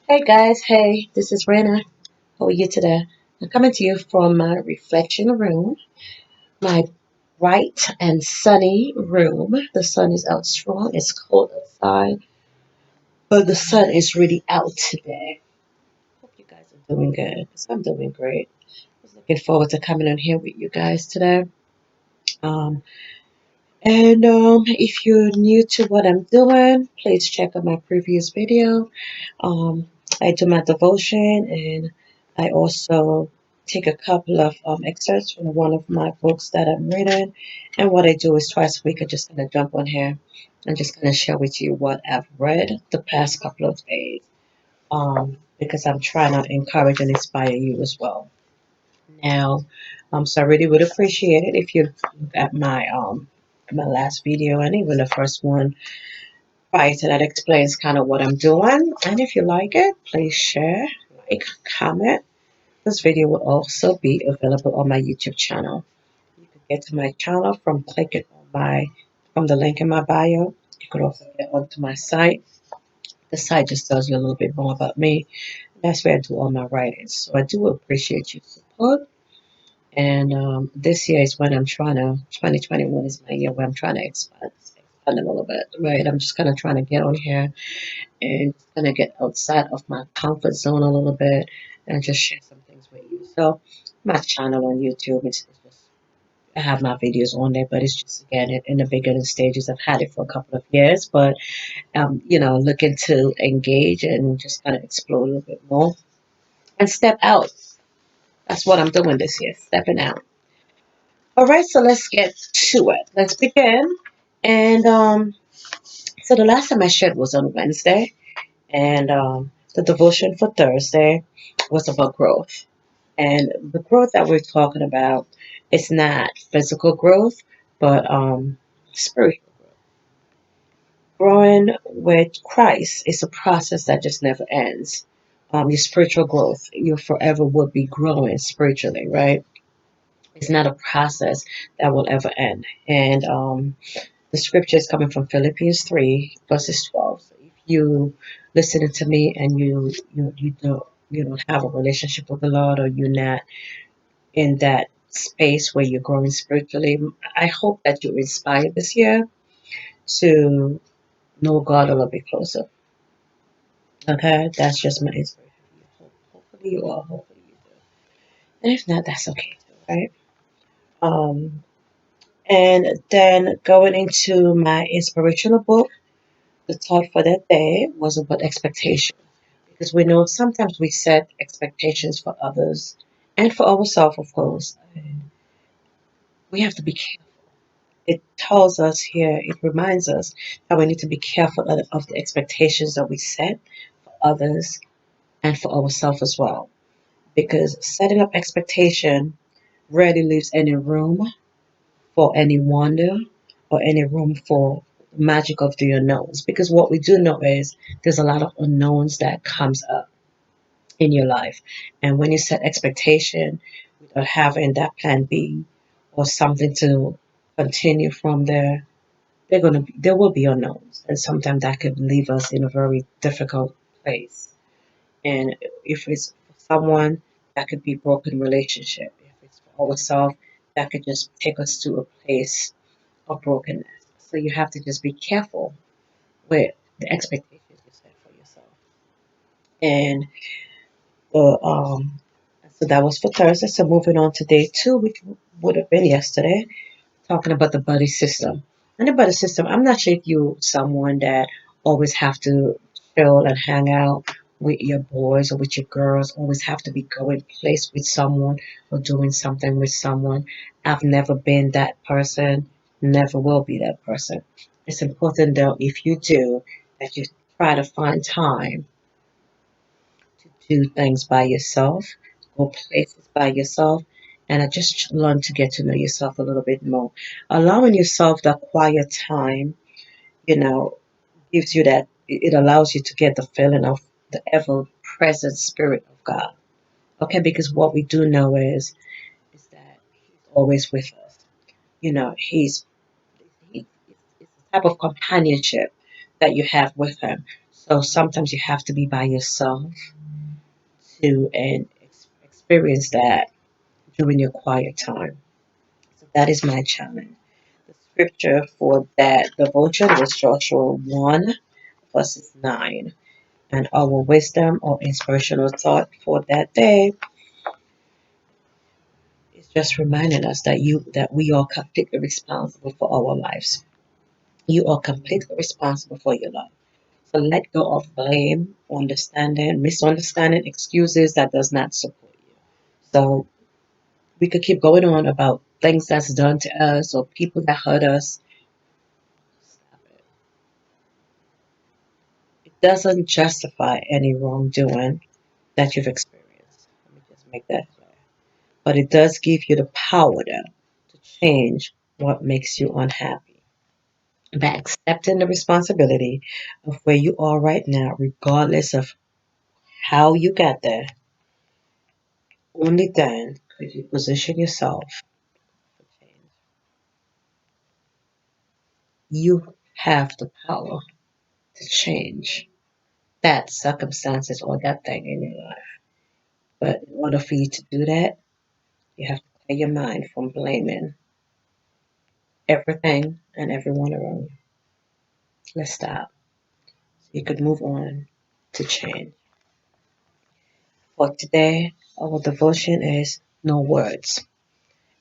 Hey guys, hey, this is Rena. How are you today? I'm coming to you from my reflection room, my bright and sunny room. The sun is out strong, it's cold outside, but the sun is really out today. Hope you guys are doing good, because I'm doing great. I was looking forward to coming on here with you guys today. Um, if you're new to what I'm doing, please check out my previous video. Um, I do my devotion and I also take a couple of excerpts from one of my books that I'm reading. And what I do is twice a week, I just kind of jump on here and just kind of share with you what I've read the past couple of days. Because I'm trying to encourage and inspire you as well. Now, so I really would appreciate it if you look at my last video and even the first one prior to that explains kind of what I'm doing. And if you like it, please share, like, comment. This video will also be available on my YouTube channel. You can get to my channel from clicking on from the link in my bio. You could also get onto my site. The site just tells you a little bit more about me. That's where I do all my writings. So I do appreciate your support. And this year is when 2021 is my year where I'm trying to expand a little bit, right? I'm just kind of trying to get on here and just kind of get outside of my comfort zone a little bit and just share some things with you. So my channel on YouTube is just I have my videos on there, but it's just again in the beginning stages. I've had it for a couple of years, but looking to engage and just kind of explore a little bit more and step out. That's what I'm doing this year, stepping out. All right, so let's get to it. Let's begin. And so the last time I shared was on Wednesday, and the devotion for Thursday was about growth. And the growth that we're talking about is not physical growth, but spiritual growth. Growing with Christ is a process that just never ends. Your spiritual growth, you forever would be growing spiritually, right? It's not a process that will ever end. And the scripture is coming from Philippians 3, verses 12. So if you listening to me and you don't have a relationship with the Lord, or you're not in that space where you're growing spiritually, I hope that you're inspired this year to know God a little bit closer. Okay, that's just my inspiration. Hopefully you are. Hopefully you do. And if not, that's okay too, right? Um, and then going into my inspirational book. The thought for that day was about expectation, because we know sometimes we set expectations for others and for ourselves, of course. And we have to be careful. It tells us here, it reminds us that we need to be careful of the expectations that we set for others and for ourselves as well. Because setting up expectation rarely leaves any room for any wonder or any room for magic of the unknowns. Because what we do know is there's a lot of unknowns that comes up in your life. And when you set expectation without having that plan B or something to continue from there, there will be unknowns. And sometimes that could leave us in a very difficult place. And if it's for someone, that could be broken relationship. If it's for ourselves, that could just take us to a place of brokenness. So you have to just be careful with the expectations you set for yourself. And the so that was for Thursday. So moving on to day two, which would have been yesterday, talking about the buddy system. And the buddy system, I'm not sure if you're someone that always have to chill and hang out with your boys or with your girls, always have to be going place with someone or doing something with someone. I've never been that person, never will be that person. It's important though, if you do, that you try to find time to do things by yourself, go places by yourself, and I just learn to get to know yourself a little bit more. Allowing yourself that quiet time, you know, gives you that, it allows you to get the feeling of the ever present spirit of God. Okay, because what we do know is that He's always with us. It's the type of companionship that you have with Him. So sometimes you have to be by yourself to and experience that during your quiet time. So that is my challenge. The scripture for that devotion was Joshua 1 verses 9. And our wisdom or inspirational thought for that day is just reminding us that we are completely responsible for our lives. You are completely responsible for your life. So let go of blame, understanding, misunderstanding, excuses that does not support you. So we could keep going on about things that's done to us or people that hurt us. Stop it. It doesn't justify any wrongdoing that you've experienced. Let me just make that clear. But it does give you the power though, to change what makes you unhappy. By accepting the responsibility of where you are right now, regardless of how you got there, only then could you position yourself for change. You have the power to change that circumstances or that thing in your life. But in order for you to do that, you have to clear your mind from blaming everything and everyone around you. Let's stop. So you could move on to change. For today, our devotion is no words.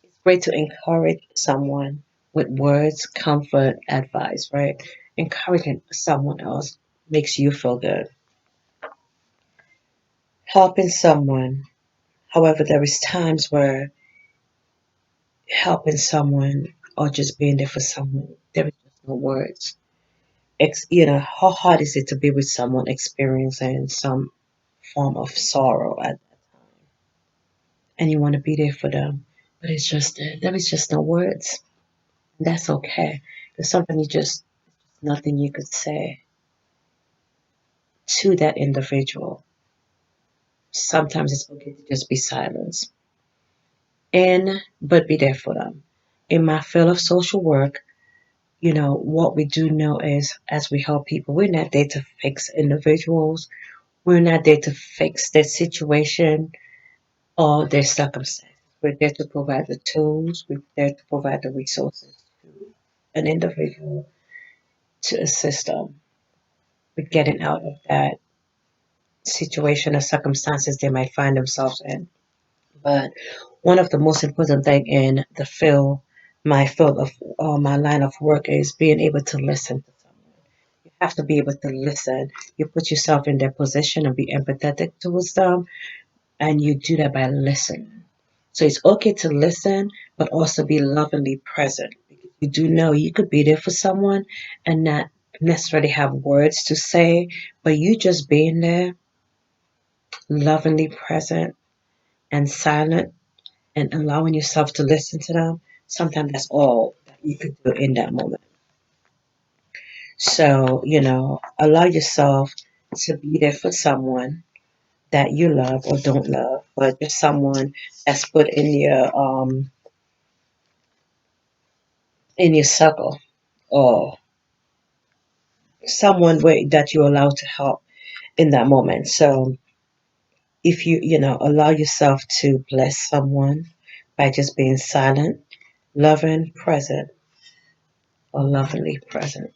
It's great to encourage someone with words, comfort, advice, right? Encouraging someone else makes you feel good. Helping someone, however, there is times where helping someone or just being there for someone, there is just no words. How hard is it to be with someone experiencing some form of sorrow at that time, and you want to be there for them, but it's just there is just no words. That's okay. There's something nothing you could say to that individual. Sometimes it's okay to just be silent and but be there for them. In my field of social work, what we do know is as we help people, we're not there to fix individuals. We're not there to fix their situation or their circumstances. We're there to provide the tools, we're there to provide the resources to an individual to assist them with getting out of that situation or circumstances they might find themselves in. But one of the most important thing in my field of my line of work is being able to listen to someone. You have to be able to listen. You put yourself in their position and be empathetic towards them, and you do that by listening. So it's okay to listen, but also be lovingly present. Because you do know you could be there for someone and not necessarily have words to say, but you just being there, lovingly present and silent and allowing yourself to listen to them, sometimes that's all that you could do in that moment. So, allow yourself to be there for someone that you love or don't love, but just someone that's put in your circle or someone that you allow to help in that moment. So if you allow yourself to bless someone by just being silent, loving, present, or lovingly present.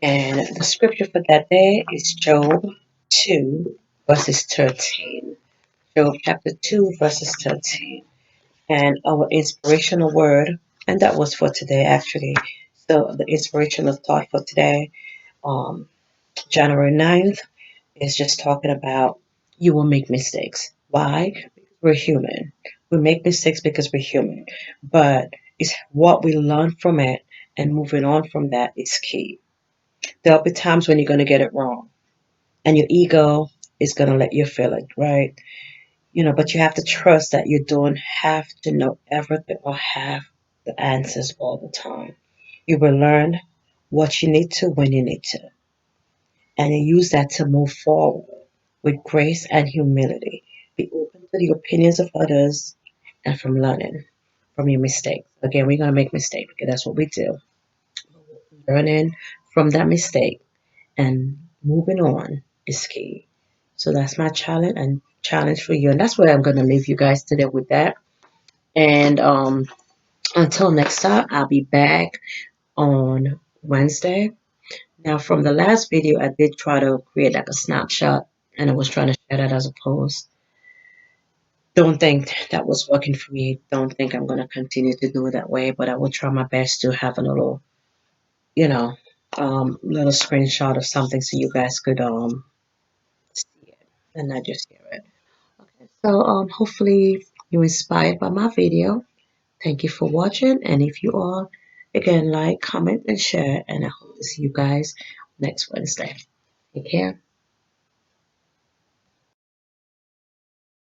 And the scripture for that day is Job 2, verses 13. Job chapter 2, verses 13. And our inspirational word, and that was for today actually. So the inspirational thought for today, um, January 9th, is just talking about you will make mistakes. Why? Because we're human. We make mistakes because we're human. But it's what we learn from it and moving on from that is key. There'll be times when you're going to get it wrong and your ego is going to let you feel it, right? But you have to trust that you don't have to know everything or have the answers all the time. You will learn what you need to when you need to, and you use that to move forward with grace and humility. Be open to the opinions of others and from learning from your mistakes. Again, we're going to make mistakes because that's what we do. Learning from that mistake and moving on is key. So that's my challenge for you. And that's where I'm gonna leave you guys today with that. And until next time, I'll be back on Wednesday. Now from the last video I did try to create like a snapshot and I was trying to share that as a post. Don't think that was working for me. Don't think I'm gonna continue to do it that way, but I will try my best to have a little, you know, little screenshot of something so you guys could see it and not just hear it. Okay. So hopefully you're inspired by my video. Thank you for watching, and if you are, again, like, comment, and share, and I hope to see you guys next Wednesday. Take care.